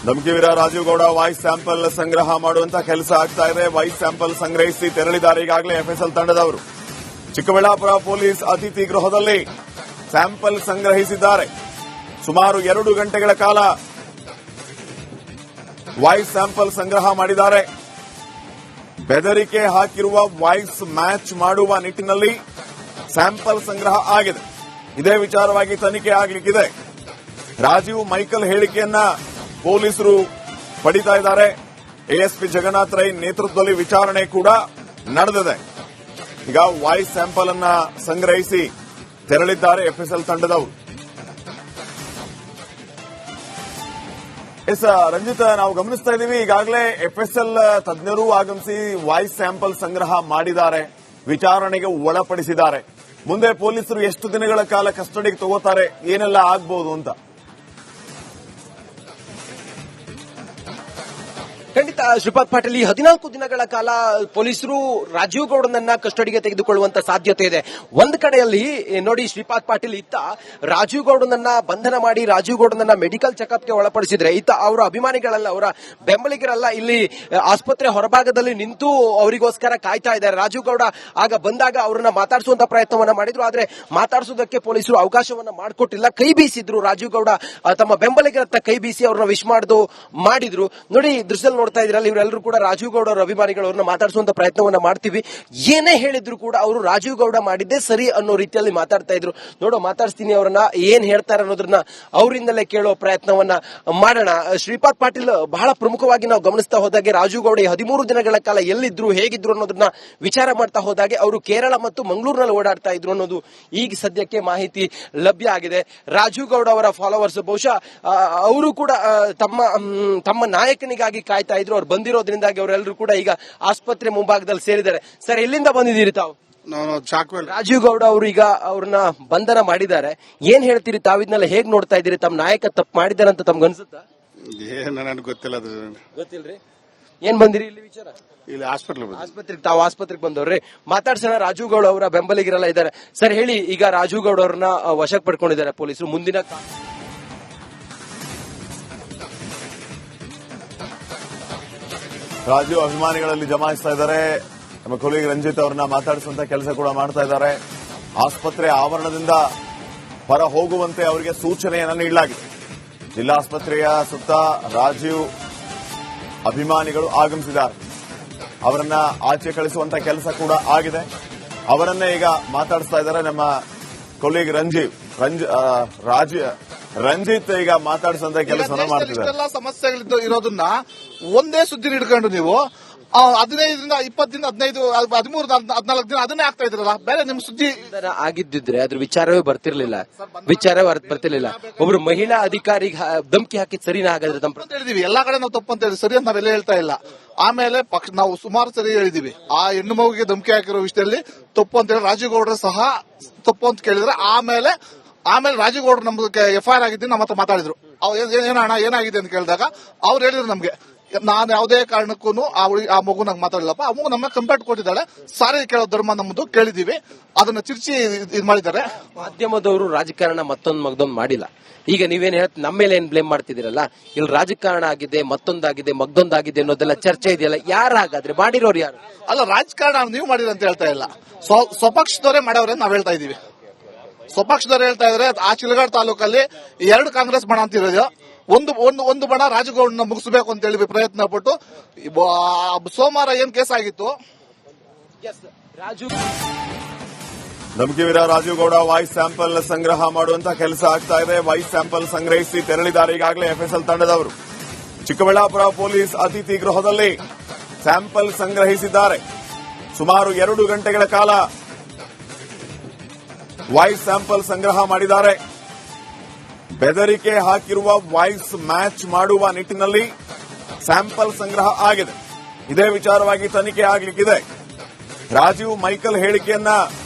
ಧಮಕಿವೀರ Rajiv Gowda voice sample ಸಂಗ್ರಹ ಮಾಡುವಂತ ಕೆಲಸ ಆಗ್ತಾ ಇದೆ. ವಾಯ್ಸ್ ಸ್ಯಾಂಪಲ್ ಸಂಗ್ರಹಿಸಿ ತೆರಳಿದ್ದಾರೆ ಈಗಾಗಲೇ ಎಫ್ಎಸ್ಎಲ್ ತಂಡದವರು. ಚಿಕ್ಕಬಳ್ಳಾಪುರ ಪೊಲೀಸ್ ಅತಿಥಿ ಗೃಹದಲ್ಲಿ ಸ್ಯಾಂಪಲ್ ಸಂಗ್ರಹಿಸಿದ್ದಾರೆ. ಸುಮಾರು 2 ಗಂಟೆಗಳ ಕಾಲ ವಾಯ್ಸ್ ಸ್ಯಾಂಪಲ್ ಸಂಗ್ರಹ ಮಾಡಿದ್ದಾರೆ. ಬೆದರಿಕೆ ಹಾಕಿರುವ ವಾಯ್ಸ್ ಮ್ಯಾಚ್ ಮಾಡುವ ನಿಟ್ಟಿನಲ್ಲಿ ಸ್ಯಾಂಪಲ್ ಸಂಗ್ರಹ ಆಗಿದೆ. ಇದೇ ವಿಚಾರವಾಗಿ ತನಿಖೆ ಆಗಲಿಕ್ಕಿದೆ. ರಾಜೀವ್ ಮೈಕಲ್ ಹೇಳಿಕೆಯನ್ನ ಪೊಲೀಸರು ಪಡಿತಾ ಇದ್ದಾರೆ. ಎಎಸ್ಪಿ ಜಗನ್ನಾಥ್ ರೈ ನೇತೃತ್ವದಲ್ಲಿ ವಿಚಾರಣೆ ಕೂಡ ನಡೆದಿದೆ. ಈಗ ವಾಯ್ಸ್ ಸ್ಯಾಂಪಲ್ ಅನ್ನ ಸಂಗ್ರಹಿಸಿ ತೆರಳಿದ್ದಾರೆ ಎಫ್ಎಸ್ಎಲ್ ತಂಡದವರು. ಎಸ್ ರಂಜಿತ್, ನಾವು ಗಮನಿಸ್ತಾ ಇದ್ದೀವಿ ಈಗಾಗಲೇ ಎಫ್ಎಸ್ಎಲ್ ತಜ್ಞರು ಆಗಮಿಸಿ ವಾಯ್ಸ್ ಸ್ಯಾಂಪಲ್ ಸಂಗ್ರಹ ಮಾಡಿದ್ದಾರೆ, ವಿಚಾರಣೆಗೆ ಒಳಪಡಿಸಿದ್ದಾರೆ. ಮುಂದೆ ಪೊಲೀಸರು ಎಷ್ಟು ದಿನಗಳ ಕಾಲ ಕಸ್ಟಡಿಗೆ ತಗೋತಾರೆ, ಏನೆಲ್ಲ ಆಗ್ಬಹುದು ಅಂತ? ಖಂಡಿತ ಶ್ರೀಪಾದ್ ಪಾಟೀಲ್, 14 ದಿನಗಳ ಕಾಲ ಪೊಲೀಸರು ರಾಜೀವ್ ಗೌಡನನ್ನ ಕಸ್ಟಡಿಗೆ ತೆಗೆದುಕೊಳ್ಳುವಂತ ಸಾಧ್ಯತೆ ಇದೆ. ಒಂದ್ ಕಡೆಯಲ್ಲಿ ನೋಡಿ ಶ್ರೀಪಾದ್ ಪಾಟೀಲ್, ಇತ್ತ ರಾಜೀವ್ ಗೌಡನನ್ನ ಬಂಧನ ಮಾಡಿ ರಾಜೀವ್ ಗೌಡನನ್ನ ಮೆಡಿಕಲ್ ಚೆಕಪ್ಗೆ ಒಳಪಡಿಸಿದ್ರೆ, ಇತ್ತ ಅವರ ಅಭಿಮಾನಿಗಳೆಲ್ಲ, ಅವರ ಬೆಂಬಲಿಗರೆಲ್ಲ ಇಲ್ಲಿ ಆಸ್ಪತ್ರೆ ಹೊರಭಾಗದಲ್ಲಿ ನಿಂತು ಅವರಿಗೋಸ್ಕರ ಕಾಯ್ತಾ ಇದ್ದಾರೆ. ರಾಜೀವ್ ಗೌಡ ಆಗ ಬಂದಾಗ ಅವರನ್ನ ಮಾತಾಡಿಸುವಂತ ಪ್ರಯತ್ನವನ್ನ ಮಾಡಿದ್ರು. ಆದ್ರೆ ಮಾತಾಡಿಸೋದಕ್ಕೆ ಪೊಲೀಸರು ಅವಕಾಶವನ್ನ ಮಾಡಿಕೊಟ್ಟಿಲ್ಲ. ಕೈ ಬೀಸಿದ್ರು ರಾಜೀವ್ ಗೌಡ, ತಮ್ಮ ಬೆಂಬಲಿಗರತ್ತ ಕೈ ಬೀಸಿ ಅವ್ರನ್ನ ವಿಶ್ ಮಾಡಿದ್ರು. ನೋಡಿ ದೃಶ್ಯದಲ್ಲಿ ನೋಡ್ತಾ ಇದ್ರಲ್ಲ, ಇವರೆಲ್ಲರೂ ಕೂಡ ರಾಜೀವ್ ಗೌಡ ಅವರ ಅಭಿಮಾನಿಗಳು, ಅವ್ರನ್ನ ಮಾತಾಡಿಸುವಂತ ಪ್ರಯತ್ನವನ್ನ ಮಾಡ್ತೀವಿ. ಏನೇ ಹೇಳಿದ್ರು ಕೂಡ ಅವರು ರಾಜೀವ್ ಗೌಡ ಮಾಡಿದ್ದೇ ಸರಿ ಅನ್ನೋ ರೀತಿಯಲ್ಲಿ ಮಾತಾಡ್ತಾ ಇದ್ರು. ಮಾತಾಡ್ತೀನಿ, ಅವರನ್ನ ಏನ್ ಹೇಳ್ತಾರೆ ಅನ್ನೋದನ್ನ ಅವರಿಂದಲೇ ಕೇಳೋ ಪ್ರಯತ್ನವನ್ನ ಮಾಡೋಣ. ಶ್ರೀಪಾದ್ ಪಾಟೀಲ್, ಬಹಳ ಪ್ರಮುಖವಾಗಿ ನಾವು ಗಮನಿಸ್ತಾ ಹೋದಾಗೆ ರಾಜೀವ್ ಗೌಡ 13 ದಿನಗಳ ಕಾಲ ಎಲ್ಲಿದ್ರು, ಹೇಗಿದ್ರು ಅನ್ನೋದನ್ನ ವಿಚಾರ ಮಾಡ್ತಾ ಹೋದಾಗೆ ಅವರು ಕೇರಳ ಮತ್ತು ಮಂಗಳೂರಿನಲ್ಲಿ ಓಡಾಡ್ತಾ ಇದ್ರು ಅನ್ನೋದು ಈಗ ಸದ್ಯಕ್ಕೆ ಮಾಹಿತಿ ಲಭ್ಯ ಆಗಿದೆ. ರಾಜೀವ್ ಗೌಡ ಅವರ ಫಾಲೋವರ್ಸ್ ಬಹುಶಃ ಅವರು ಕೂಡ ತಮ್ಮ ನಾಯಕನಿಗಾಗಿ ಕಾಯ್ತಾ ಇದ್ರು. ಅವ್ರು ಬಂದಿರೋದ್ರಿಂದಾಗಿ ಅವರೆಲ್ಲರೂ ಕೂಡ ಈಗ ಆಸ್ಪತ್ರೆ ಮುಂಭಾಗದಲ್ಲಿ ಸೇರಿದ್ದಾರೆ. ಸರ್, ಎಲ್ಲಿಂದ ಬಂದಿದ್ದೀರಿ ತಾವು? ರಾಜೀವ್ ಗೌಡ ಅವರು ಈಗ ಅವ್ರನ್ನ ಬಂಧನ ಮಾಡಿದ್ದಾರೆ. ಏನ್ ಹೇಳ್ತೀರಿ ತಾವು? ಇದನ್ನೆಲ್ಲ ಹೇಗ್ ನೋಡ್ತಾ ಇದ್ದೀರಿ? ತಮ್ಮ ನಾಯಕ ತಪ್ಪು ಮಾಡಿದಾರೆ ಅಂತ ತಮ್ಗೆ ಅನ್ಸುತ್ತಾ? ನನಗೆ ಗೊತ್ತಿಲ್ಲ. ಗೊತ್ತಿಲ್ರಿ, ಏನ್ ಬಂದಿರಿ ಇಲ್ಲಿ ವಿಚಾರ? ಇಲ್ಲಿ ಆಸ್ಪತ್ರೆಗೆ ತಾವು ಆಸ್ಪತ್ರೆಗೆ ಬಂದವ್ರಿ. ಮಾತಾಡ್ಸೋಣ. ರಾಜೀವ್ ಗೌಡ ಅವರ ಬೆಂಬಲಿಗರೆಲ್ಲ ಇದ್ದಾರೆ. ಸರ್ ಹೇಳಿ, ಈಗ ರಾಜೀವ್ ಗೌಡ ಅವ್ರನ್ನ ವಶಕ್ಕೆ ಪಡ್ಕೊಂಡಿದ್ದಾರೆ ಪೊಲೀಸರು. ಮುಂದಿನ ರಾಜೀವ್ ಅಭಿಮಾನಿಗಳಲ್ಲಿ ಜಮಾಯಿಸ್ತಾ ಇದ್ದಾರೆ. ನಮ್ಮ ಕೊಲೀಗ್ ರಂಜಿತ್ ಅವರನ್ನ ಮಾತಾಡಿಸುವಂತ ಕೆಲಸ ಕೂಡ ಮಾಡ್ತಾ ಇದ್ದಾರೆ. ಆಸ್ಪತ್ರೆ ಆವರಣದಿಂದ ಹೊರ ಹೋಗುವಂತೆ ಅವರಿಗೆ ಸೂಚನೆಯನ್ನು ನೀಡಲಾಗಿದೆ. ಜಿಲ್ಲಾಸ್ಪತ್ರೆಯ ಸುತ್ತ ರಾಜೀವ್ ಅಭಿಮಾನಿಗಳು ಆಗಮಿಸಿದ್ದಾರೆ. ಅವರನ್ನ ಆಚೆ ಕಳಿಸುವಂತ ಕೆಲಸ ಕೂಡ ಆಗಿದೆ. ಅವರನ್ನೇ ಈಗ ಮಾತಾಡಿಸ್ತಾ ಇದ್ದಾರೆ ನಮ್ಮ ಕೊಲೀಗ್ ರಂಜಿತ್ ಈಗ ಮಾತಾಡಿಸುವಂತ ಕೆಲಸವನ್ನು ಮಾಡ್ತಿದ್ದಾರೆ. ಸಮಸ್ಯೆಗಳಿದ್ದು ಇರೋದನ್ನ ಒಂದೇ ಸುದ್ದಿ ಹಿಡ್ಕೊಂಡು ನೀವು 15ರಿಂದ 20 ದಿನ, 15, 13, 14 ದಿನ ಅದನ್ನೇ ಆಗ್ತಾ ಇದ್ರಲ್ಲ. ಬೇರೆ ನಿಮ್ ಸುದ್ದಿ ಆಗಿದ್ದಿದ್ರೆ ಅದ್ರ ವಿಚಾರವೇ ಬರ್ತಿರ್ಲಿಲ್ಲ. ಒಬ್ರು ಮಹಿಳಾ ಅಧಿಕಾರಿಗೆ ಧಮಕಿ ಹಾಕಿದ್ ಸರಿನಾ? ಹಾಗಾದ್ರೆ ಹೇಳಿದೀವಿ ಎಲ್ಲಾ ಕಡೆ ನಾವು ತಪ್ಪು ಅಂತ ಹೇಳಿ, ಸರಿ ಅಂತ ನಾವೆಲ್ಲ ಹೇಳ್ತಾ ಇಲ್ಲ. ಆಮೇಲೆ ನಾವು ಸುಮಾರು ಸರಿ ಹೇಳಿದೀವಿ, ಆ ಹೆಣ್ಣು ಮಗುವಿಗೆ ಧಮಕಿ ಹಾಕಿರೋ ವಿಷಯದಲ್ಲಿ ತಪ್ಪು ಅಂತ ಹೇಳಿ ರಾಜೀವ್ ಗೌಡ್ರ ಸಹ ತಪ್ಪು ಅಂತ ಕೇಳಿದ್ರೆ, ಆಮೇಲೆ ರಾಜೀವ್ ಗೌಡ್ರು ನಮ್ಗೆ FIR ಆಗಿದ್ದೀನಿ ನಮ್ಮ ಹತ್ರ ಮಾತಾಡಿದ್ರು. ಏನಣ್ಣ ಏನಾಗಿದೆ ಅಂತ ಕೇಳಿದಾಗ ಅವ್ರು ಹೇಳಿದ್ರು ನಮ್ಗೆ, ನಾನು ಯಾವುದೇ ಕಾರಣಕ್ಕೂ ಆ ಮಗು ನಂಗೆ ಮಾತಾಡಿಲ್ಲಪ್ಪ, ಆ ಮಗು ನಮ್ಮ ಕಂಪ್ಲೇಂಟ್ ಕೊಟ್ಟಿದ್ದಾಳೆ, ಸಾರಿ ಕೇಳೋ ಧರ್ಮ ನಮ್ಮದು, ಕೇಳಿದೀವಿ, ಅದನ್ನ ಚಿರ್ಚಿ ಇದು ಮಾಡಿದ್ದಾರೆ. ಮಾಧ್ಯಮದವರು ರಾಜಕಾರಣ ಮತ್ತೊಂದು ಮಾಡಿಲ್ಲ. ಈಗ ನೀವೇನ್ ನಮ್ಮ ಮೇಲೆ ಏನ್ ಬ್ಲೇಮ್ ಮಾಡ್ತಿದ್ದೀರಲ್ಲ, ಇಲ್ಲಿ ರಾಜಕಾರಣ ಆಗಿದೆ, ಮತ್ತೊಂದಾಗಿದೆ, ಮಗ್ದೊಂದಾಗಿದೆ ಅನ್ನೋದೆಲ್ಲ ಚರ್ಚೆ ಇದೆಯಲ್ಲ. ಯಾರು ಹಾಗಾದ್ರೆ ಮಾಡಿರೋರು ಯಾರು? ಅಲ್ಲ, ರಾಜಕಾರಣ ನೀವು ಮಾಡಿರ ಅಂತ ಹೇಳ್ತಾ ಇಲ್ಲ, ಸ್ವಪಕ್ಷದವರೇ ಮಾಡವ್ರೆ ನಾವ್ ಹೇಳ್ತಾ ಇದೀವಿ. ಸ್ವಪಕ್ಷದವ್ರು ಹೇಳ್ತಾ ಇದ್ರೆ ಆ ಚಿಲಗಾಡ್ ತಾಲೂಕಲ್ಲಿ 2 ಕಾಂಗ್ರೆಸ್ ಬಣ ಅಂತ ಇರೋದು, ಒಂದು ಬಣ ರಾಜಗೌಡನ ಮುಗಿಸಬೇಕು ಅಂತ ಹೇಳಿ ಪ್ರಯತ್ನ ಪಟ್ಟು ಸೋಮವಾರ ಏನ್ ಕೇಸ್ ಆಗಿತ್ತು. ಧಮಕಿವೀರ ರಾಜೀವ್ ಗೌಡ ವಾಯ್ಸ್ ಸ್ಯಾಂಪಲ್ ಸಂಗ್ರಹ ಮಾಡುವಂತ ಕೆಲಸ ಆಗ್ತಾ ಇದೆ. ವಾಯ್ಸ್ ಸ್ಯಾಂಪಲ್ ಸಂಗ್ರಹಿಸಿ ತೆರಳಿದ್ದಾರೆ ಈಗಾಗಲೇ ಎಫ್ಎಸ್ಎಲ್ ತಂಡದವರು. ಚಿಕ್ಕಬಳ್ಳಾಪುರ ಪೊಲೀಸ್ ಅತಿಥಿ ಗೃಹದಲ್ಲಿ ಸ್ಯಾಂಪಲ್ ಸಂಗ್ರಹಿಸಿದ್ದಾರೆ. ಸುಮಾರು 2 ಗಂಟೆಗಳ ಕಾಲ ವಾಯ್ಸ್ ಸ್ಯಾಂಪಲ್ ಸಂಗ್ರಹ ಮಾಡಿದ್ದಾರೆ. ಬೆದರಿಕೆ ಹಾಕಿರುವ ವಾಯ್ಸ್ ಮ್ಯಾಚ್ ಮಾಡುವ ನಿಟ್ಟಿನಲ್ಲಿ ಸ್ಯಾಂಪಲ್ ಸಂಗ್ರಹ ಆಗಿದೆ. ಇದೇ ವಿಚಾರವಾಗಿ ತನಿಖೆ ಆಗಲಿಕ್ಕಿದೆ. ರಾಜೀವ್ ಮೈಕಲ್ ಹೇಳಿಕೆಯನ್ನ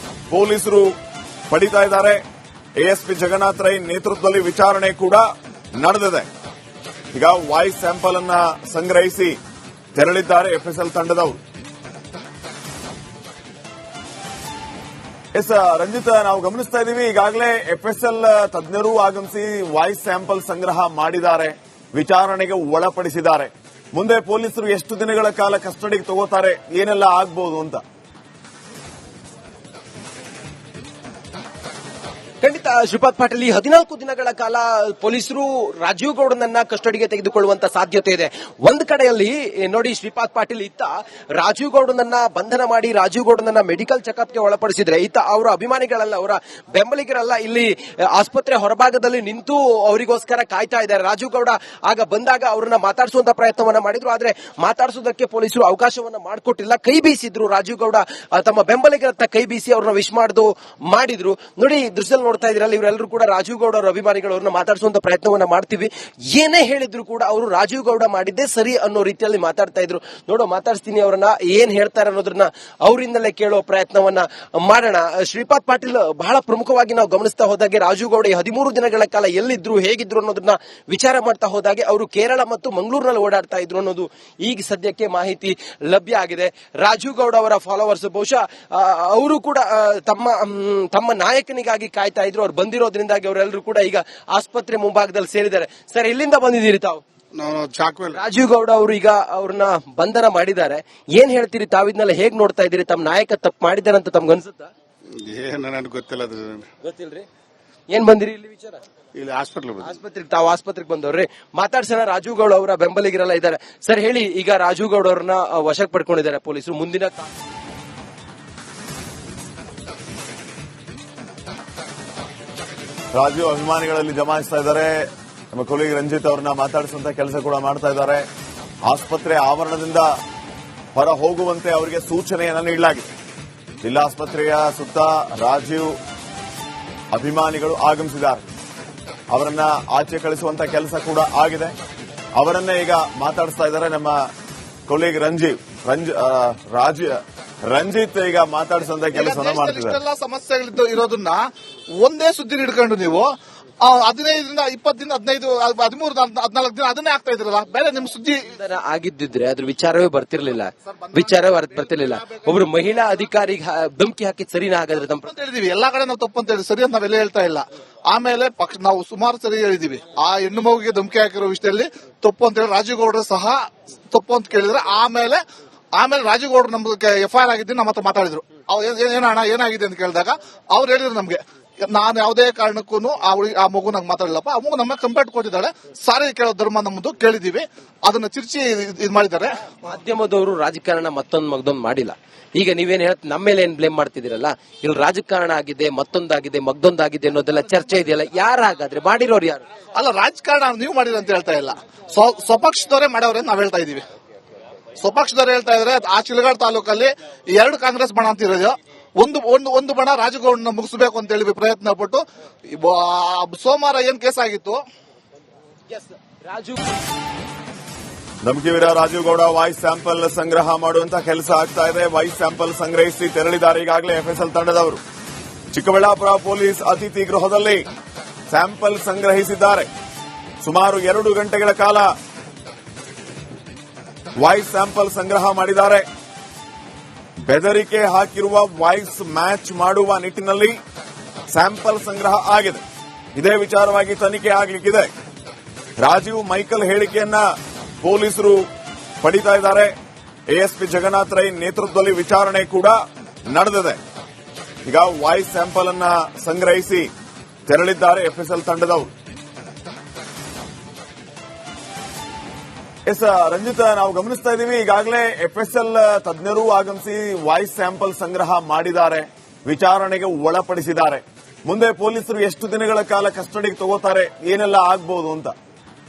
ಪೊಲೀಸರು ಪಡಿತಾ ಇದ್ದಾರೆ. ಎಎಸ್ಪಿ ಜಗನ್ನಾಥ್ ರೈ ನೇತೃತ್ವದಲ್ಲಿ ವಿಚಾರಣೆ ಕೂಡ ನಡೆದಿದೆ. ಈಗ ವಾಯ್ಸ್ ಸ್ಯಾಂಪಲ್ ಅನ್ನ ಸಂಗ್ರಹಿಸಿ ತೆರಳಿದ್ದಾರೆ ಎಫ್ಎಸ್ಎಲ್ ತಂಡದವರು. ಎಸ್ ರಂಜಿತ್, ನಾವು ಗಮನಿಸ್ತಾ ಇದ್ದೀವಿ ಈಗಾಗಲೇ ಎಫ್ಎಸ್ಎಲ್ ತಜ್ಞರು ಆಗಮಿಸಿ ವಾಯ್ಸ್ ಸ್ಯಾಂಪಲ್ ಸಂಗ್ರಹ ಮಾಡಿದ್ದಾರೆ, ವಿಚಾರಣೆಗೆ ಒಳಪಡಿಸಿದ್ದಾರೆ. ಮುಂದೆ ಪೊಲೀಸರು ಎಷ್ಟು ದಿನಗಳ ಕಾಲ ಕಸ್ಟಡಿಗೆ ತಗೋತಾರೆ, ಏನೆಲ್ಲ ಆಗ್ಬಹುದು ಅಂತ. ಖಂಡಿತ ಶ್ರೀಪಾದ್ ಪಾಟೀಲ್, 14 ದಿನಗಳ ಕಾಲ ಪೊಲೀಸರು ರಾಜೀವ್ ಗೌಡನನ್ನ ಕಸ್ಟಡಿಗೆ ತೆಗೆದುಕೊಳ್ಳುವಂತ ಸಾಧ್ಯತೆ ಇದೆ. ಒಂದ್ ಕಡೆಯಲ್ಲಿ ನೋಡಿ, ಶ್ರೀಪಾದ್ ಪಾಟೀಲ್ ಇತ್ತ ರಾಜೀವ್ ಗೌಡನನ್ನ ಬಂಧನ ಮಾಡಿ ರಾಜೀವ್ ಗೌಡನನ್ನ ಮೆಡಿಕಲ್ ಚೆಕಪ್ಗೆ ಒಳಪಡಿಸಿದ್ರೆ, ಇತ್ತ ಅವರ ಅಭಿಮಾನಿಗಳಲ್ಲ, ಅವರ ಬೆಂಬಲಿಗರೆಲ್ಲ ಇಲ್ಲಿ ಆಸ್ಪತ್ರೆ ಹೊರಭಾಗದಲ್ಲಿ ನಿಂತು ಅವರಿಗೋಸ್ಕರ ಕಾಯ್ತಾ ಇದ್ದಾರೆ. ರಾಜೀವ್ ಗೌಡ ಆಗ ಬಂದಾಗ ಅವರನ್ನ ಮಾತಾಡಿಸುವಂತ ಪ್ರಯತ್ನವನ್ನ ಮಾಡಿದ್ರು, ಆದ್ರೆ ಮಾತಾಡಿಸೋದಕ್ಕೆ ಪೊಲೀಸರು ಅವಕಾಶವನ್ನ ಮಾಡಿಕೊಟ್ಟಿಲ್ಲ. ಕೈ ಬೀಸಿದ್ರು ರಾಜೀವ್ ಗೌಡ, ತಮ್ಮ ಬೆಂಬಲಿಗರ ಕೈ ಬೀಸಿ ಅವ್ರನ್ನ ವಿಶ್ ಮಾಡಿದ್ರು. ನೋಡಿ, ದೃಶ್ಯದಲ್ಲಿ ನೋಡ್ತಾ ಇದ್ರಲ್ಲ, ಇವರೆಲ್ಲರೂ ಕೂಡ ರಾಜೀವ್ ಗೌಡ ಅವರ ಅಭಿಮಾನಿಗಳು, ಅವ್ರನ್ನ ಮಾತಾಡಿಸುವಂತ ಪ್ರಯತ್ನವನ್ನ ಮಾಡ್ತೀವಿ. ಏನೇ ಹೇಳಿದ್ರು ಕೂಡ ಅವರು ರಾಜೀವ್ ಗೌಡ ಮಾಡಿದ್ದೇ ಸರಿ ಅನ್ನೋ ರೀತಿಯಲ್ಲಿ ಮಾತಾಡ್ತಾ ಇದ್ರು. ನೋಡೋ, ಮಾತಾಡ್ತೀನಿ, ಅವರನ್ನ ಏನ್ ಹೇಳ್ತಾರೆ ಅನ್ನೋದನ್ನ ಅವರಿಂದಲೇ ಕೇಳೋ ಪ್ರಯತ್ನವನ್ನ ಮಾಡೋಣ. ಶ್ರೀಪಾದ್ ಪಾಟೀಲ್, ಬಹಳ ಪ್ರಮುಖವಾಗಿ ನಾವು ಗಮನಿಸ್ತಾ ಹೋದಾಗೆ ರಾಜೀವ್ ಗೌಡ 13 ದಿನಗಳ ಕಾಲ ಎಲ್ಲಿದ್ರು, ಹೇಗಿದ್ರು ಅನ್ನೋದನ್ನ ವಿಚಾರ ಮಾಡ್ತಾ ಹೋದಾಗೆ ಅವರು ಕೇರಳ ಮತ್ತು ಮಂಗಳೂರಿನಲ್ಲಿ ಓಡಾಡ್ತಾ ಇದ್ರು ಅನ್ನೋದು ಈಗ ಸದ್ಯಕ್ಕೆ ಮಾಹಿತಿ ಲಭ್ಯ ಆಗಿದೆ. ರಾಜೀವ್ ಗೌಡ ಅವರ ಫಾಲೋವರ್ಸ್ ಬಹುಶಃ ಅವರು ಕೂಡ ತಮ್ಮ ನಾಯಕನಿಗಾಗಿ ಕಾಯ್ತಾ ಇದ್ರು. ಅವ್ರು ಬಂದಿರೋದ್ರಿಂದಾಗಿ ಅವರೆಲ್ಲರೂ ಕೂಡ ಈಗ ಆಸ್ಪತ್ರೆ ಮುಂಭಾಗದಲ್ಲಿ ಸೇರಿದ್ದಾರೆ. ಸರ್, ಎಲ್ಲಿಂದ ಬಂದಿದ್ದೀರಿ ತಾವು? ರಾಜೀವ್ ಗೌಡ ಅವರು ಈಗ ಅವ್ರನ್ನ ಬಂಧನ ಮಾಡಿದ್ದಾರೆ. ಏನ್ ಹೇಳ್ತೀರಿ ತಾವು? ಇದನ್ನೆಲ್ಲ ಹೇಗ್ ನೋಡ್ತಾ ಇದ್ದೀರಿ? ತಮ್ಮ ನಾಯಕ ತಪ್ಪು ಮಾಡಿದಾರೆ ಅಂತ ತಮ್ಗೆ ಅನ್ಸುತ್ತಾ? ನನಗೆ ಗೊತ್ತಿಲ್ಲ. ಗೊತ್ತಿಲ್ರಿ, ಏನ್ ಬಂದಿರಿ ಇಲ್ಲಿ ವಿಚಾರ? ಇಲ್ಲಿ ಆಸ್ಪತ್ರೆಗೆ ತಾವು ಆಸ್ಪತ್ರೆಗೆ ಬಂದವ್ರಿ. ಮಾತಾಡ್ಸೋಣ, ರಾಜೀವ್ ಗೌಡ ಅವರ ಬೆಂಬಲಿಗರೆಲ್ಲ ಇದ್ದಾರೆ. ಸರ್ ಹೇಳಿ, ಈಗ ರಾಜೀವ್ ಗೌಡ ಅವ್ರನ್ನ ವಶಕ್ಕೆ ಪಡ್ಕೊಂಡಿದ್ದಾರೆ ಪೊಲೀಸರು. ಮುಂದಿನ ರಾಜೀವ್ ಅಭಿಮಾನಿಗಳಲ್ಲಿ ಜಮಾಯಿಸ್ತಾ ಇದ್ದಾರೆ. ನಮ್ಮ ಕೊಲೀಗ್ ರಂಜಿತ್ ಅವರನ್ನ ಮಾತಾಡಿಸುವಂತ ಕೆಲಸ ಕೂಡ ಮಾಡ್ತಾ ಇದ್ದಾರೆ. ಆಸ್ಪತ್ರೆ ಆವರಣದಿಂದ ಹೊರ ಹೋಗುವಂತೆ ಅವರಿಗೆ ಸೂಚನೆಯನ್ನು ನೀಡಲಾಗಿದೆ. ಜಿಲ್ಲಾಸ್ಪತ್ರೆಯ ಸುತ್ತ ರಾಜೀವ್ ಅಭಿಮಾನಿಗಳು ಆಗಮಿಸಿದ್ದಾರೆ. ಅವರನ್ನ ಆಚೆ ಕಳಿಸುವಂತ ಕೆಲಸ ಕೂಡ ಆಗಿದೆ. ಅವರನ್ನೇ ಈಗ ಮಾತಾಡಿಸ್ತಾ ಇದ್ದಾರೆ ನಮ್ಮ ಕೊಲೀಗ್ ರಂಜಿತ್ ಈಗ ಮಾತಾಡಿಸುವಂತ ಕೆಲಸವನ್ನ ಮಾಡ್ತಿದ್ದಾರೆ. ಸಮಸ್ಯೆಗಳಿದ್ದು ಇರೋದನ್ನ ಒಂದೇ ಸುದ್ದಿ ಹಿಡ್ಕೊಂಡು ನೀವು 15 ದಿನ 20 ದಿನ 15 13 14 ದಿನ ಅದನ್ನೇ ಆಗ್ತಾ ಇದ್ರಲ್ಲ, ಬೇರೆ ನಿಮ್ ಸುದ್ದಿ ಆಗಿದ್ದಿದ್ರೆ ಅದ್ರ ವಿಚಾರವೇ ಬರ್ತಿರ್ಲಿಲ್ಲ. ಒಬ್ರು ಮಹಿಳಾ ಅಧಿಕಾರಿಗೆ ಧಮಕಿ ಹಾಕಿದ್ ಸರಿನಾ? ಹಾಗಾದ್ರೆ ಹೇಳಿದೀವಿ, ಎಲ್ಲಾ ಕಡೆ ನಾವು ತಪ್ಪು ಅಂತ ಹೇಳಿ ಸರಿ ಅಂತ ನಾವೆಲ್ಲ ಹೇಳ್ತಾ ಇಲ್ಲ. ಆಮೇಲೆ ನಾವು ಸುಮಾರು ಸರಿ ಹೇಳಿದೀವಿ, ಆ ಹೆಣ್ಣು ಮಗುಗೆ ಧಮಕಿ ಹಾಕಿರೋ ವಿಷಯದಲ್ಲಿ ತಪ್ಪು ಅಂತ ಹೇಳಿ ರಾಜೀವ್ ಗೌಡರು ಸಹ ತಪ್ಪು ಅಂತ ಕೇಳಿದ್ರೆ, ಆಮೇಲೆ ರಾಜೀವ್ ಗೌಡರು ನಮ್ಗೆ FIR ಆಗಿದ್ದು ನಮ್ಮ ಹತ್ರ ಮಾತಾಡಿದ್ರು. ಏನಣ್ಣ ಏನಾಗಿದೆ ಅಂತ ಕೇಳಿದಾಗ ಅವ್ರು ಹೇಳಿದ್ರು ನಮ್ಗೆ, ನಾನು ಯಾವುದೇ ಕಾರಣಕ್ಕೂ ಆ ಮಗು ನಂಗೆ ಮಾತಾಡಲಪ್ಪ, ಆ ಮಗು ನಮ್ಮ ಕಂಪ್ಲೇಂಟ್ ಕೊಟ್ಟಿದ್ದಾಳೆ, ಸಾರಿ ಕೇಳೋ ಧರ್ಮ ನಮ್ಮದು ಕೇಳಿದೀವಿ, ಅದನ್ನ ಚಿರ್ಚಿ ಇದು ಮಾಡಿದ್ದಾರೆ. ಮಾಧ್ಯಮದವರು ರಾಜಕಾರಣ ಮತ್ತೊಂದು ಮಾಡಿಲ್ಲ. ಈಗ ನೀವೇನ್ ನಮ್ಮ ಮೇಲೆ ಏನ್ ಬ್ಲೇಮ್ ಮಾಡ್ತಿದ್ದೀರಲ್ಲ, ಇಲ್ಲಿ ರಾಜಕಾರಣ ಆಗಿದೆ, ಮತ್ತೊಂದಾಗಿದೆ, ಮಗ್ದೊಂದಾಗಿದೆ ಅನ್ನೋದೆಲ್ಲ ಚರ್ಚೆ ಇದೆಯಲ್ಲ, ಯಾರಾಗಾದ್ರೆ ಮಾಡಿರೋರು ಯಾರು? ಅಲ್ಲ, ರಾಜಕಾರಣ ನೀವು ಮಾಡಿರ ಅಂತ ಹೇಳ್ತಾ ಇಲ್ಲ, ಸ್ವಪಕ್ಷದವರೇ ಮಾಡವ್ರೆ ನಾವ್ ಹೇಳ್ತಾ ಇದೀವಿ. ಸ್ವಪಕ್ಷದವ್ರು ಹೇಳ್ತಾ ಇದ್ರೆ, ಆ ಚಿಲಗಾಡ್ ತಾಲೂಕಲ್ಲಿ 2 ಕಾಂಗ್ರೆಸ್ ಬಣ ಅಂತ ಇರೋದು, ಒಂದು ಬಣ ರಾಜಗೌಡನ ಮುಗಿಸಬೇಕು ಅಂತ ಹೇಳಿ ಪ್ರಯತ್ನ ಪಟ್ಟು ಸೋಮವಾರ ಏನ್ ಕೇಸ್ ಆಗಿತ್ತು. ಧಮಕಿವೀರ ರಾಜೀವ್ ಗೌಡ ವಾಯ್ಸ್ ಸ್ಯಾಂಪಲ್ ಸಂಗ್ರಹ ಮಾಡುವಂತ ಕೆಲಸ ಆಗ್ತಾ ಇದೆ. ವಾಯ್ಸ್ ಸ್ಯಾಂಪಲ್ ಸಂಗ್ರಹಿಸಿ ತೆರಳಿದ್ದಾರೆ ಈಗಾಗಲೇ FSL ತಂಡದವರು. ಚಿಕ್ಕಬಳ್ಳಾಪುರ ಪೊಲೀಸ್ ಅತಿಥಿ ಗೃಹದಲ್ಲಿ ಸ್ಯಾಂಪಲ್ ಸಂಗ್ರಹಿಸಿದ್ದಾರೆ. ಸುಮಾರು 2 ಗಂಟೆಗಳ ಕಾಲ ವಾಯ್ಸ್ ಸ್ಯಾಂಪಲ್ ಸಂಗ್ರಹ ಮಾಡಿದ್ದಾರೆ. ಬೆದರಿಕೆ ಹಾಕಿರುವ ವಾಯ್ಸ್ ಮ್ಯಾಚ್ ಮಾಡುವ ನಿಟ್ಟಿನಲ್ಲಿ ಸ್ಯಾಂಪಲ್ ಸಂಗ್ರಹ ಆಗಿದೆ. ಇದೇ ವಿಚಾರವಾಗಿ ತನಿಖೆ ಆಗಲಿಕ್ಕಿದೆ. ರಾಜೀವ್ ಮೈಕಲ್ ಹೇಳಿಕೆಯನ್ನ ಪೊಲೀಸರು ಪಡಿತಾ ಇದ್ದಾರೆ. ASP ಜಗನ್ನಾಥ್ ರೈ ನೇತೃತ್ವದಲ್ಲಿ ವಿಚಾರಣೆ ಕೂಡ ನಡೆದಿದೆ. ಈಗ ವಾಯ್ಸ್ ಸ್ಯಾಂಪಲ್ ಅನ್ನ ಸಂಗ್ರಹಿಸಿ ತೆರಳಿದ್ದಾರೆ FSL ತಂಡದವರು. ರಂಜಿತ್, ನಾವು ಗಮನಿಸ್ತಾ ಇದ್ದೀವಿ, ಈಗಾಗಲೇ FSL ತಜ್ಞರು ಆಗಮಿಸಿ ವಾಯ್ಸ್ ಸ್ಯಾಂಪಲ್ ಸಂಗ್ರಹ ಮಾಡಿದ್ದಾರೆ, ವಿಚಾರಣೆಗೆ ಒಳಪಡಿಸಿದ್ದಾರೆ. ಮುಂದೆ ಪೊಲೀಸರು ಎಷ್ಟು ದಿನಗಳ ಕಾಲ ಕಸ್ಟಡಿಗೆ ತಗೋತಾರೆ, ಏನೆಲ್ಲ ಆಗ್ಬಹುದು ಅಂತ.